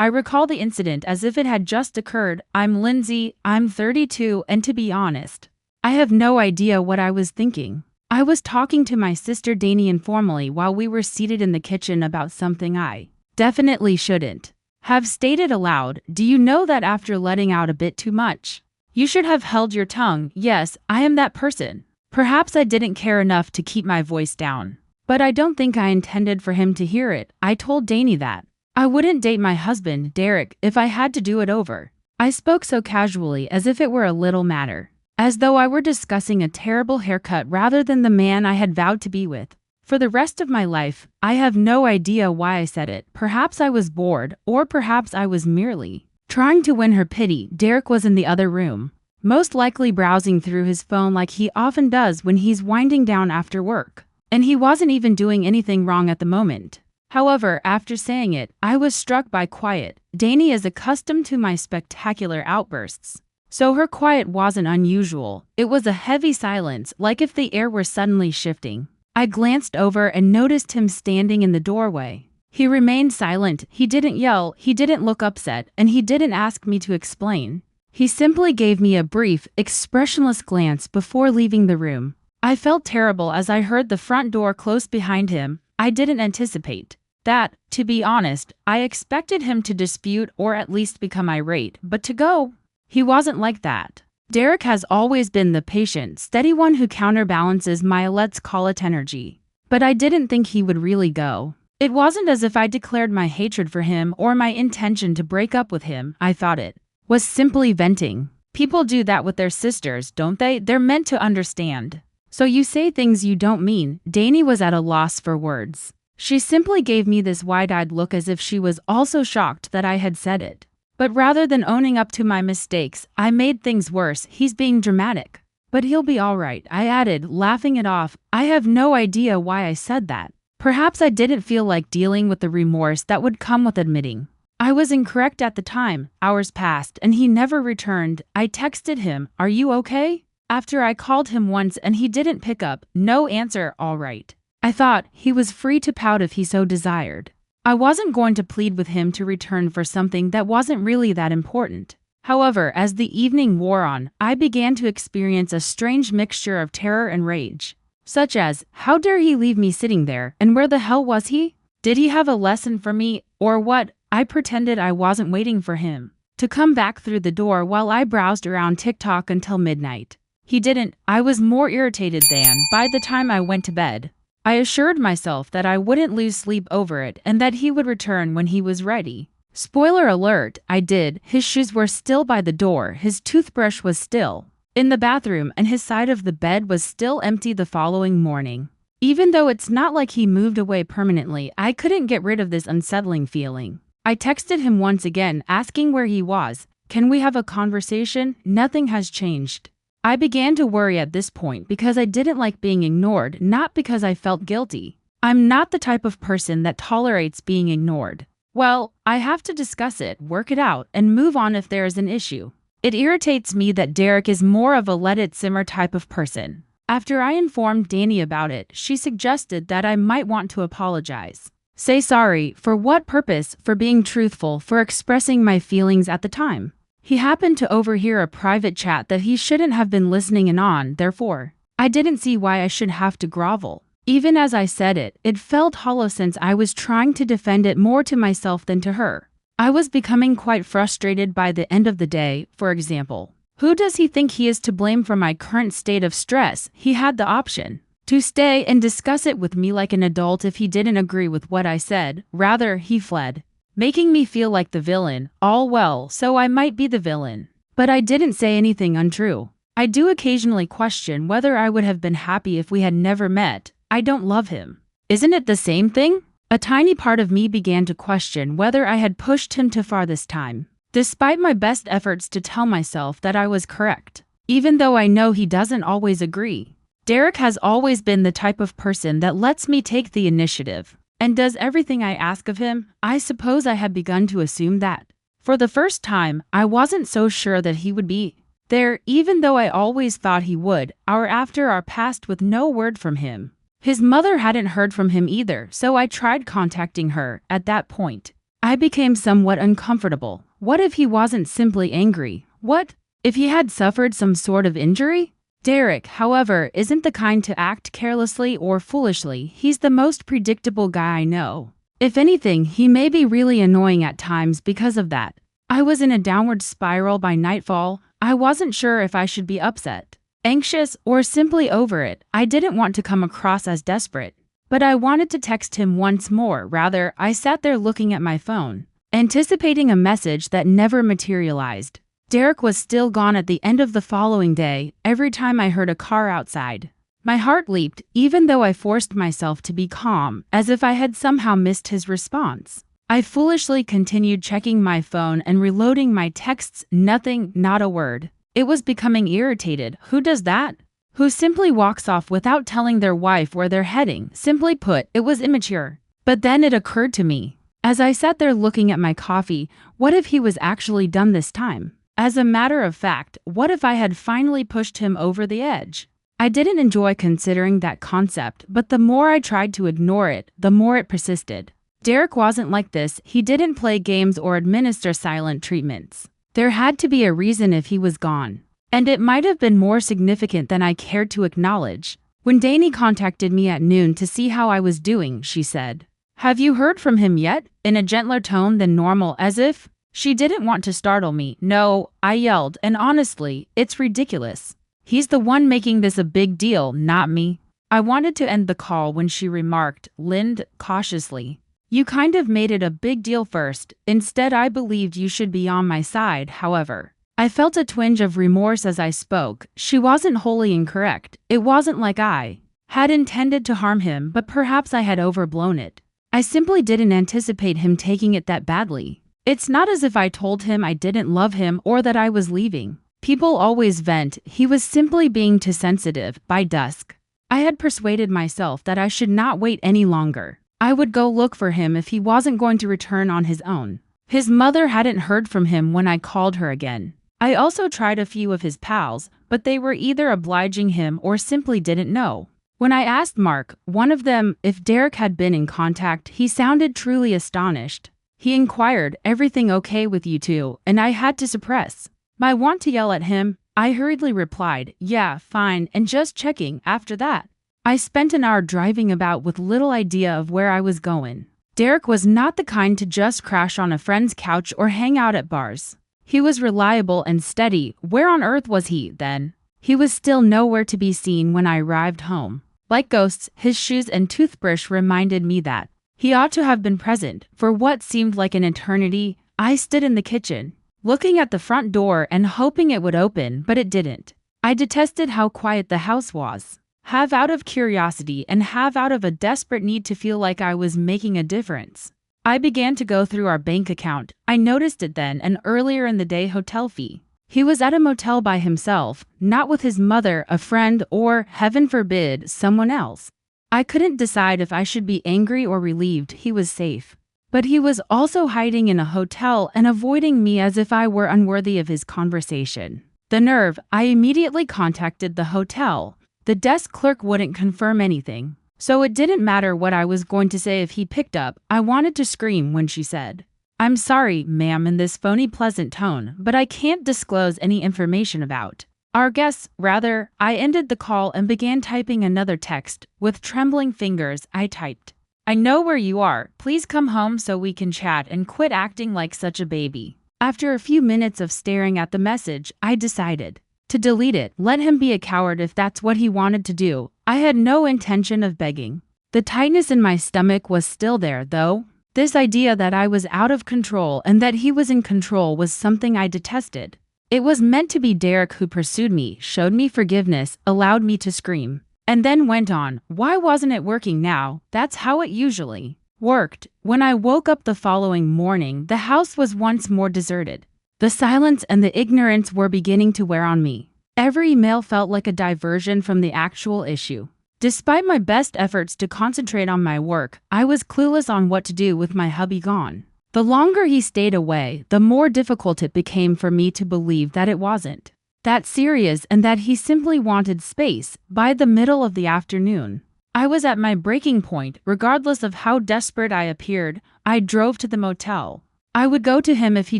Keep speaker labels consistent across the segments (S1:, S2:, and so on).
S1: I recall the incident as if it had just occurred. I'm Lindsay, I'm 32, and to be honest, I have no idea what I was thinking. I was talking to my sister Dani informally while we were seated in the kitchen about something I definitely shouldn't have stated aloud. Do you know that after letting out a bit too much, you should have held your tongue? Yes, I am that person. Perhaps I didn't care enough to keep my voice down. But I don't think I intended for him to hear it. I told Dani that I wouldn't date my husband, Derek, if I had to do it over. I spoke so casually as if it were a little matter, as though I were discussing a terrible haircut rather than the man I had vowed to be with for the rest of my life. I have no idea why I said it. Perhaps I was bored, or perhaps I was merely trying to win her pity. Derek was in the other room, most likely browsing through his phone like he often does when he's winding down after work. And he wasn't even doing anything wrong at the moment. However, after saying it, I was struck by quiet. Dani is accustomed to my spectacular outbursts, so her quiet wasn't unusual. It was a heavy silence, like if the air were suddenly shifting. I glanced over and noticed him standing in the doorway. He remained silent. He didn't yell, he didn't look upset, and he didn't ask me to explain. He simply gave me a brief, expressionless glance before leaving the room. I felt terrible as I heard the front door close behind him. I didn't anticipate that, to be honest. I expected him to dispute or at least become irate, but to go, he wasn't like that. Derek has always been the patient, steady one who counterbalances my, let's call it, energy. But I didn't think he would really go. It wasn't as if I declared my hatred for him or my intention to break up with him. I thought it was simply venting. People do that with their sisters, don't they? They're meant to understand. So you say things you don't mean. Dani was at a loss for words. She simply gave me this wide-eyed look as if she was also shocked that I had said it. But rather than owning up to my mistakes, I made things worse. He's being dramatic. But he'll be all right, I added, laughing it off. I have no idea why I said that. Perhaps I didn't feel like dealing with the remorse that would come with admitting I was incorrect at the time. Hours passed and he never returned. I texted him, "Are you okay?" After I called him once and he didn't pick up. No answer. All right. I thought he was free to pout if he so desired. I wasn't going to plead with him to return for something that wasn't really that important. However, as the evening wore on, I began to experience a strange mixture of terror and rage. Such as, how dare he leave me sitting there, and where the hell was he? Did he have a lesson for me, or what? I pretended I wasn't waiting for him to come back through the door while I browsed around TikTok until midnight. He didn't. I was more irritated than by the time I went to bed. I assured myself that I wouldn't lose sleep over it and that he would return when he was ready. Spoiler alert, I did. His shoes were still by the door, his toothbrush was still in the bathroom, and his side of the bed was still empty the following morning. Even though it's not like he moved away permanently, I couldn't get rid of this unsettling feeling. I texted him once again, asking where he was. Can we have a conversation? Nothing has changed. I began to worry at this point because I didn't like being ignored, not because I felt guilty. I'm not the type of person that tolerates being ignored. Well, I have to discuss it, work it out, and move on if there is an issue. It irritates me that Derek is more of a let it simmer type of person. After I informed Dani about it, she suggested that I might want to apologize. Say sorry. For what purpose? For being truthful, for expressing my feelings at the time. He happened to overhear a private chat that he shouldn't have been listening in on, therefore I didn't see why I should have to grovel. Even as I said it, it felt hollow since I was trying to defend it more to myself than to her. I was becoming quite frustrated by the end of the day. For example, who does he think he is to blame for my current state of stress? He had the option to stay and discuss it with me like an adult if he didn't agree with what I said. Rather, he fled, making me feel like the villain. All well, so I might be the villain. But I didn't say anything untrue. I do occasionally question whether I would have been happy if we had never met. I don't love him. Isn't it the same thing? A tiny part of me began to question whether I had pushed him too far this time, despite my best efforts to tell myself that I was correct. Even though I know he doesn't always agree. Derek has always been the type of person that lets me take the initiative and does everything I ask of him. I suppose I had begun to assume that. For the first time, I wasn't so sure that he would be there, even though I always thought he would. Hour after hour passed with no word from him. His mother hadn't heard from him either, so I tried contacting her. At that point, I became somewhat uncomfortable. What if he wasn't simply angry? What if he had suffered some sort of injury? Derek, however, isn't the kind to act carelessly or foolishly. He's the most predictable guy I know. If anything, he may be really annoying at times because of that. I was in a downward spiral by nightfall. I wasn't sure if I should be upset, anxious, or simply over it. I didn't want to come across as desperate, but I wanted to text him once more. Rather, I sat there looking at my phone, anticipating a message that never materialized. Derek was still gone at the end of the following day. Every time I heard a car outside, my heart leaped, even though I forced myself to be calm, as if I had somehow missed his response. I foolishly continued checking my phone and reloading my texts. Nothing, not a word. It was becoming irritated. Who does that? Who simply walks off without telling their wife where they're heading? Simply put, it was immature. But then it occurred to me, as I sat there looking at my coffee, what if he was actually done this time? As a matter of fact, what if I had finally pushed him over the edge? I didn't enjoy considering that concept, but the more I tried to ignore it, the more it persisted. Derek wasn't like this. He didn't play games or administer silent treatments. There had to be a reason if he was gone. And it might have been more significant than I cared to acknowledge. When Danny contacted me at noon to see how I was doing, she said, "Have you heard from him yet?" in a gentler tone than normal, as if she didn't want to startle me. "No," I yelled, "and honestly, it's ridiculous. He's the one making this a big deal, not me." I wanted to end the call when she remarked, "Lind," cautiously, "you kind of made it a big deal first. Instead, I believed you should be on my side." However, I felt a twinge of remorse as I spoke. She wasn't wholly incorrect. It wasn't like I had intended to harm him, but perhaps I had overblown it. I simply didn't anticipate him taking it that badly. It's not as if I told him I didn't love him or that I was leaving. People always vent. He was simply being too sensitive. By dusk, I had persuaded myself that I should not wait any longer. I would go look for him if he wasn't going to return on his own. His mother hadn't heard from him when I called her again. I also tried a few of his pals, but they were either obliging him or simply didn't know. When I asked Mark, one of them, if Derek had been in contact, he sounded truly astonished. He inquired, "Everything okay with you two?" And I had to suppress my want to yell at him. I hurriedly replied, "Yeah, fine, and just checking." After that, I spent an hour driving about with little idea of where I was going. Derek was not the kind to just crash on a friend's couch or hang out at bars. He was reliable and steady. Where on earth was he, then? He was still nowhere to be seen when I arrived home. Like ghosts, his shoes and toothbrush reminded me that he ought to have been present. For what seemed like an eternity, I stood in the kitchen, looking at the front door and hoping it would open, but it didn't. I detested how quiet the house was. Half out of curiosity and half out of a desperate need to feel like I was making a difference, I began to go through our bank account. I noticed it then, an earlier in the day hotel fee. He was at a motel by himself, not with his mother, a friend, or, heaven forbid, someone else. I couldn't decide if I should be angry or relieved. He was safe. But he was also hiding in a hotel and avoiding me as if I were unworthy of his conversation. The nerve! I immediately contacted the hotel. The desk clerk wouldn't confirm anything, so it didn't matter what I was going to say if he picked up. I wanted to scream when she said, "I'm sorry, ma'am," in this phony pleasant tone, "but I can't disclose any information about our guests." Rather, I ended the call and began typing another text. With trembling fingers, I typed, "I know where you are. Please come home so we can chat and quit acting like such a baby." After a few minutes of staring at the message, I decided to delete it. Let him be a coward if that's what he wanted to do. I had no intention of begging. The tightness in my stomach was still there, though. This idea that I was out of control and that he was in control was something I detested. It was meant to be Derek who pursued me, showed me forgiveness, allowed me to scream, and then went on. Why wasn't it working now? That's how it usually worked. When I woke up the following morning, the house was once more deserted. The silence and the ignorance were beginning to wear on me. Every email felt like a diversion from the actual issue. Despite my best efforts to concentrate on my work, I was clueless on what to do with my hubby gone. The longer he stayed away, the more difficult it became for me to believe that it wasn't that serious and that he simply wanted space. By the middle of the afternoon, I was at my breaking point. Regardless of how desperate I appeared, I drove to the motel. I would go to him if he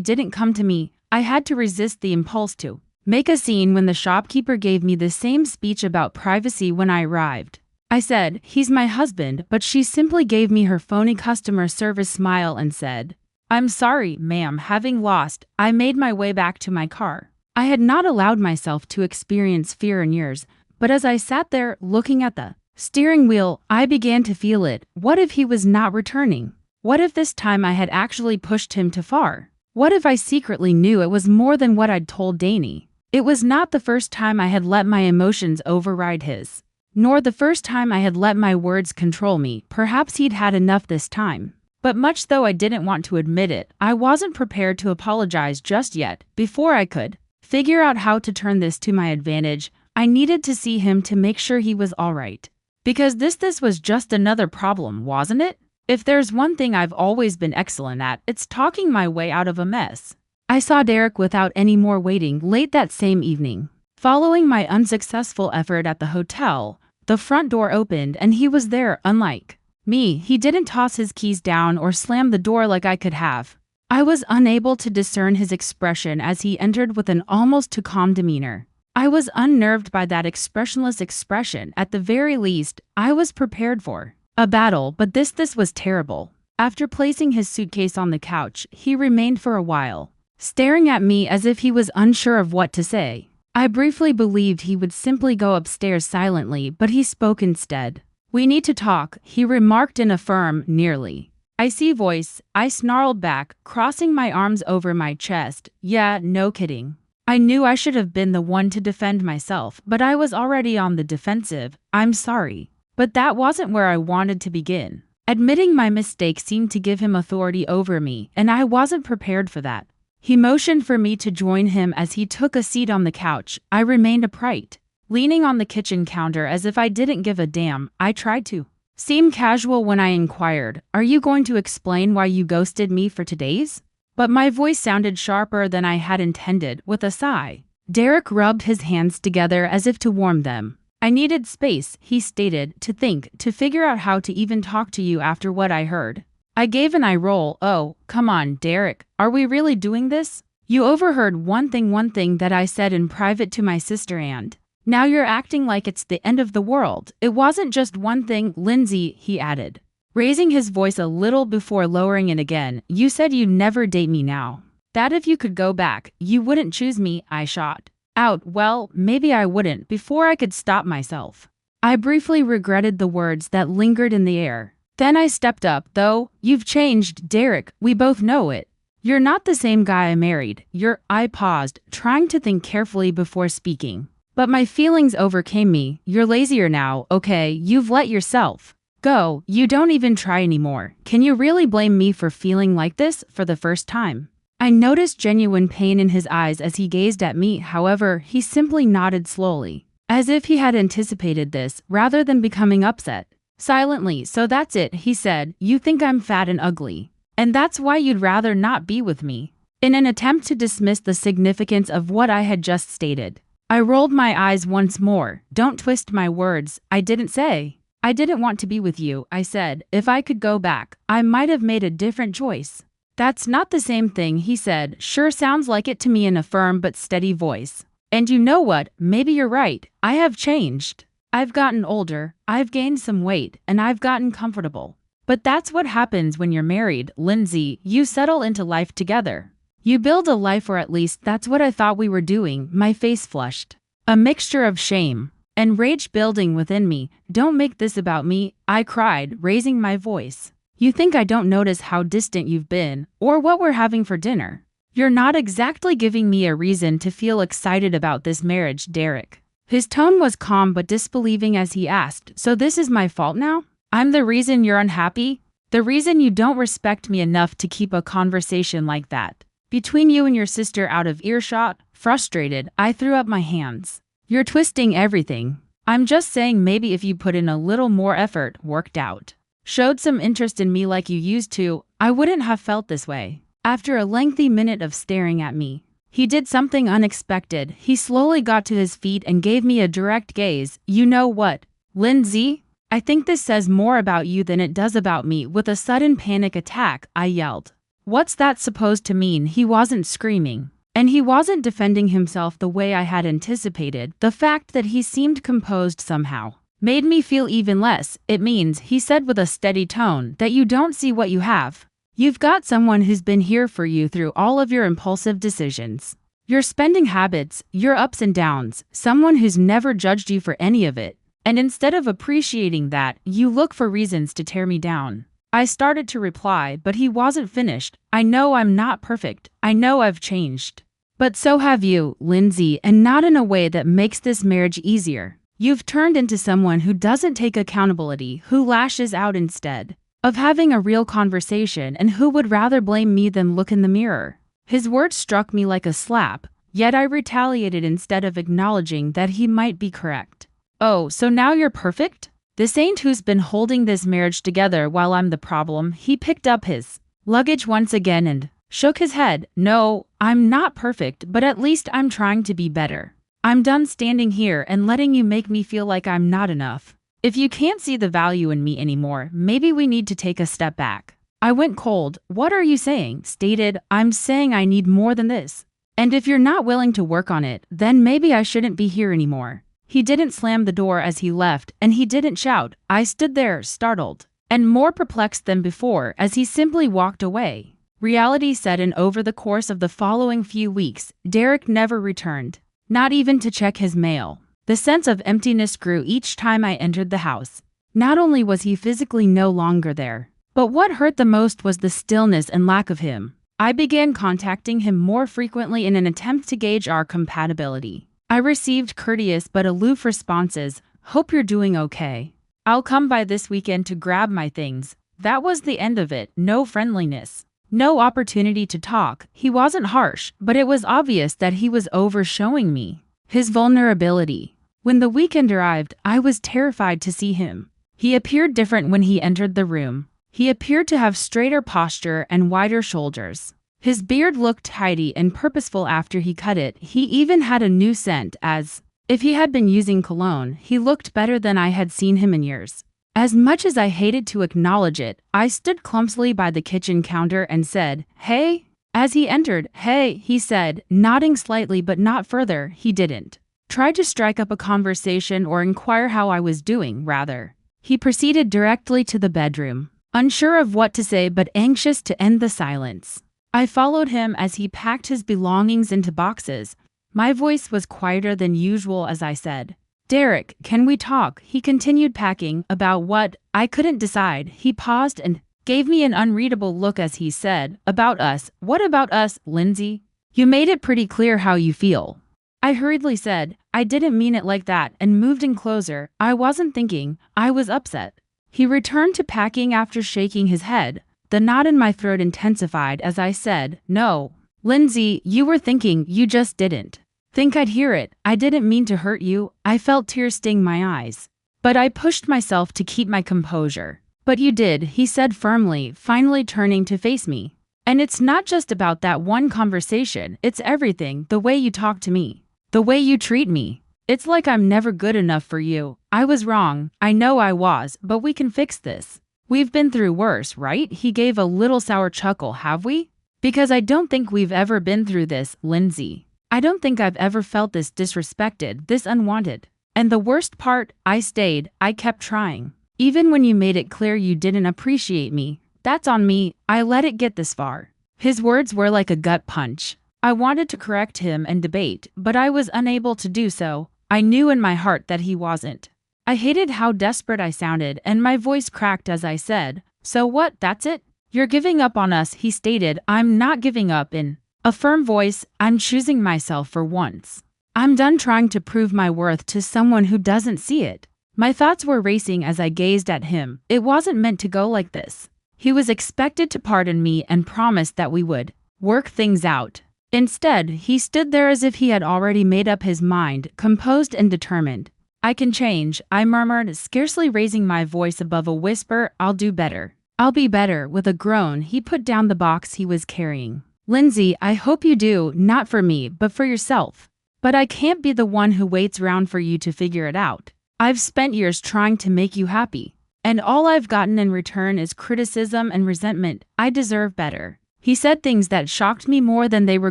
S1: didn't come to me. I had to resist the impulse to make a scene when the shopkeeper gave me the same speech about privacy when I arrived. I said, "He's my husband," but she simply gave me her phony customer service smile and said, "I'm sorry, ma'am." Having lost, I made my way back to my car. I had not allowed myself to experience fear in years, but as I sat there looking at the steering wheel, I began to feel it. What if he was not returning? What if this time I had actually pushed him too far? What if I secretly knew it was more than what I'd told Danny? It was not the first time I had let my emotions override his, nor the first time I had let my words control me. Perhaps he'd had enough this time. But much though I didn't want to admit it, I wasn't prepared to apologize just yet. Before I could figure out how to turn this to my advantage, I needed to see him to make sure he was all right. Because this was just another problem, wasn't it? If there's one thing I've always been excellent at, it's talking my way out of a mess. I saw Derek without any more waiting late that same evening. Following my unsuccessful effort at the hotel, the front door opened and he was there. Unlike me, he didn't toss his keys down or slam the door like I could have. I was unable to discern his expression as he entered with an almost too calm demeanor. I was unnerved by that expressionless expression. At the very least, I was prepared for a battle, but this was terrible. After placing his suitcase on the couch, he remained for a while, staring at me as if he was unsure of what to say. I briefly believed he would simply go upstairs silently, but he spoke instead. "We need to talk," he remarked in a firm, nearly icy voice. I snarled back, crossing my arms over my chest. "Yeah, no kidding." I knew I should have been the one to defend myself, but I was already on the defensive. "I'm sorry." But that wasn't where I wanted to begin. Admitting my mistake seemed to give him authority over me, and I wasn't prepared for that. He motioned for me to join him as he took a seat on the couch. I remained upright, leaning on the kitchen counter as if I didn't give a damn. I tried to seem casual when I inquired, "Are you going to explain why you ghosted me for 2 days?" But my voice sounded sharper than I had intended. With a sigh, Derek rubbed his hands together as if to warm them. "I needed space," he stated, "to think, to figure out how to even talk to you after what I heard." I gave an eye roll. "Oh, come on, Derek. Are we really doing this? You overheard one thing that I said in private to my sister, and now you're acting like it's the end of the world." "It wasn't just one thing, Lindsay," he added, raising his voice a little before lowering it again. "You said you'd never date me now. That if you could go back, you wouldn't choose me." I shot out, "Well, maybe I wouldn't," before I could stop myself. I briefly regretted the words that lingered in the air. Then I stepped up. "Though, you've changed, Derek. We both know it. You're not the same guy I married. I paused, trying to think carefully before speaking. But my feelings overcame me. "You're lazier now, okay? You've let yourself go. You don't even try anymore. Can you really blame me for feeling like this for the first time?" I noticed genuine pain in his eyes as he gazed at me. However, he simply nodded slowly, as if he had anticipated this, rather than becoming upset. Silently, "So that's it," he said. "You think I'm fat and ugly, and that's why you'd rather not be with me." In an attempt to dismiss the significance of what I had just stated, I rolled my eyes once more. "Don't twist my words. I didn't say I didn't want to be with you. I said, if I could go back, I might have made a different choice." "That's not the same thing," he said. "Sure sounds like it to me," in a firm but steady voice. "And you know what? Maybe you're right. I have changed. I've gotten older, I've gained some weight, and I've gotten comfortable. But that's what happens when you're married, Lindsay. You settle into life together. You build a life, or at least that's what I thought we were doing." My face flushed, a mixture of shame and rage building within me. "Don't make this about me," I cried, raising my voice. "You think I don't notice how distant you've been, or what we're having for dinner? You're not exactly giving me a reason to feel excited about this marriage, Derek." His tone was calm but disbelieving as he asked, "So this is my fault now? I'm the reason you're unhappy? The reason you don't respect me enough to keep a conversation like that between you and your sister out of earshot?" Frustrated, I threw up my hands. "You're twisting everything. I'm just saying maybe if you put in a little more effort, worked out, showed some interest in me like you used to, I wouldn't have felt this way." After a lengthy minute of staring at me, he did something unexpected. He slowly got to his feet and gave me a direct gaze. "You know what, Lindsay? I think this says more about you than it does about me." With a sudden panic attack, I yelled. What's that supposed to mean? He wasn't screaming. And he wasn't defending himself the way I had anticipated. The fact that he seemed composed somehow made me feel even less. "It means," he said with a steady tone, "that you don't see what you have. You've got someone who's been here for you through all of your impulsive decisions, your spending habits, your ups and downs, someone who's never judged you for any of it. And instead of appreciating that, you look for reasons to tear me down." I started to reply, but he wasn't finished. "I know I'm not perfect. I know I've changed. But so have you, Lindsay, and not in a way that makes this marriage easier. You've turned into someone who doesn't take accountability, who lashes out instead of having a real conversation, and who would rather blame me than look in the mirror." His words struck me like a slap, yet I retaliated instead of acknowledging that he might be correct. "Oh, so now you're perfect? The saint who's been holding this marriage together while I'm the problem?" He picked up his luggage once again and shook his head. "No, I'm not perfect, but at least I'm trying to be better. I'm done standing here and letting you make me feel like I'm not enough. If you can't see the value in me anymore, maybe we need to take a step back." I went cold. "What are you saying?" Stated, "I'm saying I need more than this. And if you're not willing to work on it, then maybe I shouldn't be here anymore." He didn't slam the door as he left, and he didn't shout. I stood there, startled and more perplexed than before, as he simply walked away. Reality set in. Over the course of the following few weeks, Derek never returned, not even to check his mail. The sense of emptiness grew each time I entered the house. Not only was he physically no longer there, but what hurt the most was the stillness and lack of him. I began contacting him more frequently in an attempt to gauge our compatibility. I received courteous but aloof responses. "Hope you're doing okay. I'll come by this weekend to grab my things." That was the end of it. No friendliness. No opportunity to talk. He wasn't harsh, but it was obvious that he was overshowing me his vulnerability. When the weekend arrived, I was terrified to see him. He appeared different when he entered the room. He appeared to have straighter posture and wider shoulders. His beard looked tidy and purposeful after he cut it. He even had a new scent, as if he had been using cologne. He looked better than I had seen him in years. As much as I hated to acknowledge it, I stood clumsily by the kitchen counter and said, "Hey?" As he entered, "Hey," he said, nodding slightly but not further. He didn't try to strike up a conversation or inquire how I was doing. Rather, he proceeded directly to the bedroom, unsure of what to say but anxious to end the silence. I followed him as he packed his belongings into boxes. My voice was quieter than usual as I said, "Derek, can we talk?" He continued packing. "About what?" I couldn't decide. He paused and gave me an unreadable look as he said, "About us." "What about us, Lindsay? You made it pretty clear how you feel." I hurriedly said, "I didn't mean it like that," and moved in closer. "I wasn't thinking. I was upset." He returned to packing after shaking his head. The knot in my throat intensified as I said, "No, Lindsay, you were thinking. You just didn't think I'd hear it. I didn't mean to hurt you." I felt tears sting my eyes, but I pushed myself to keep my composure. "But you did," he said firmly, finally turning to face me. "And it's not just about that one conversation. It's everything. The way you talk to me, the way you treat me. It's like I'm never good enough for you. I was wrong. I know I was, but we can fix this. We've been through worse, right?" He gave a little sour chuckle. "Have we? Because I don't think we've ever been through this, Lindsay. I don't think I've ever felt this disrespected, this unwanted. And the worst part, I stayed. I kept trying. Even when you made it clear you didn't appreciate me. That's on me. I let it get this far." His words were like a gut punch. I wanted to correct him and debate, but I was unable to do so. I knew in my heart that he wasn't. I hated how desperate I sounded, and my voice cracked as I said, "So what, that's it? You're giving up on us?" He stated, "I'm not giving up." In a firm voice, "I'm choosing myself for once. I'm done trying to prove my worth to someone who doesn't see it." My thoughts were racing as I gazed at him. It wasn't meant to go like this. He was expected to pardon me and promise that we would work things out. Instead, he stood there as if he had already made up his mind, composed and determined. "I can change," I murmured, scarcely raising my voice above a whisper. "I'll do better. I'll be better." With a groan, he put down the box he was carrying. "Lindsay, I hope you do, not for me, but for yourself. But I can't be the one who waits around for you to figure it out." I've spent years trying to make you happy, and all I've gotten in return is criticism and resentment. I deserve better." He said things that shocked me more than they were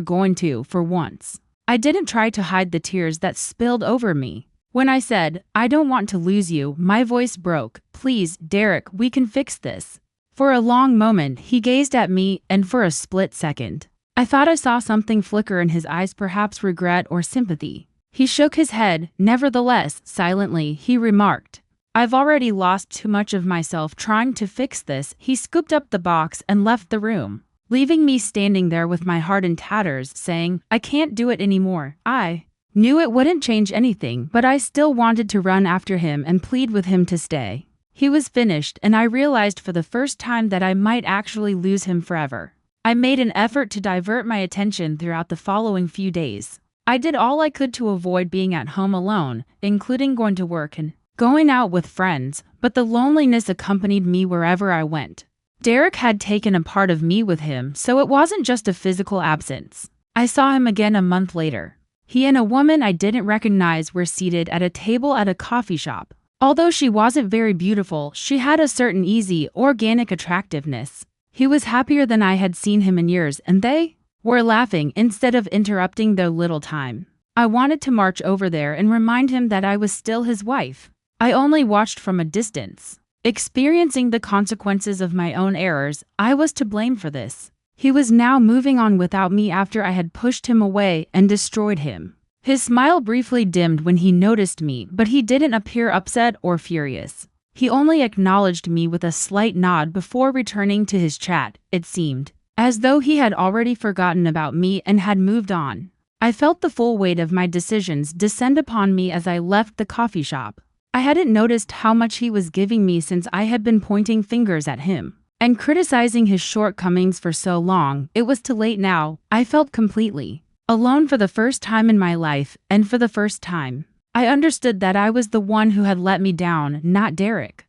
S1: going to for once. I didn't try to hide the tears that spilled over me. When I said, "I don't want to lose you," my voice broke. "Please, Derek, we can fix this." For a long moment, he gazed at me, and for a split second, I thought I saw something flicker in his eyes, perhaps regret or sympathy. He shook his head. Nevertheless, silently, he remarked, "I've already lost too much of myself trying to fix this." He scooped up the box and left the room, leaving me standing there with my heart in tatters, saying, "I can't do it anymore." I knew it wouldn't change anything, but I still wanted to run after him and plead with him to stay. He was finished, and I realized for the first time that I might actually lose him forever. I made an effort to divert my attention throughout the following few days. I did all I could to avoid being at home alone, including going to work and going out with friends, but the loneliness accompanied me wherever I went. Derek had taken a part of me with him, so it wasn't just a physical absence. I saw him again a month later. He and a woman I didn't recognize were seated at a table at a coffee shop. Although she wasn't very beautiful, she had a certain easy, organic attractiveness. He was happier than I had seen him in years, and they were laughing instead of interrupting their little time. I wanted to march over there and remind him that I was still his wife. I only watched from a distance. Experiencing the consequences of my own errors, I was to blame for this. He was now moving on without me after I had pushed him away and destroyed him. His smile briefly dimmed when he noticed me, but he didn't appear upset or furious. He only acknowledged me with a slight nod before returning to his chat. It seemed as though he had already forgotten about me and had moved on. I felt the full weight of my decisions descend upon me as I left the coffee shop. I hadn't noticed how much he was giving me since I had been pointing fingers at him and criticizing his shortcomings for so long. It was too late now. I felt completely alone for the first time in my life, and for the first time, I understood that I was the one who had let me down, not Derek.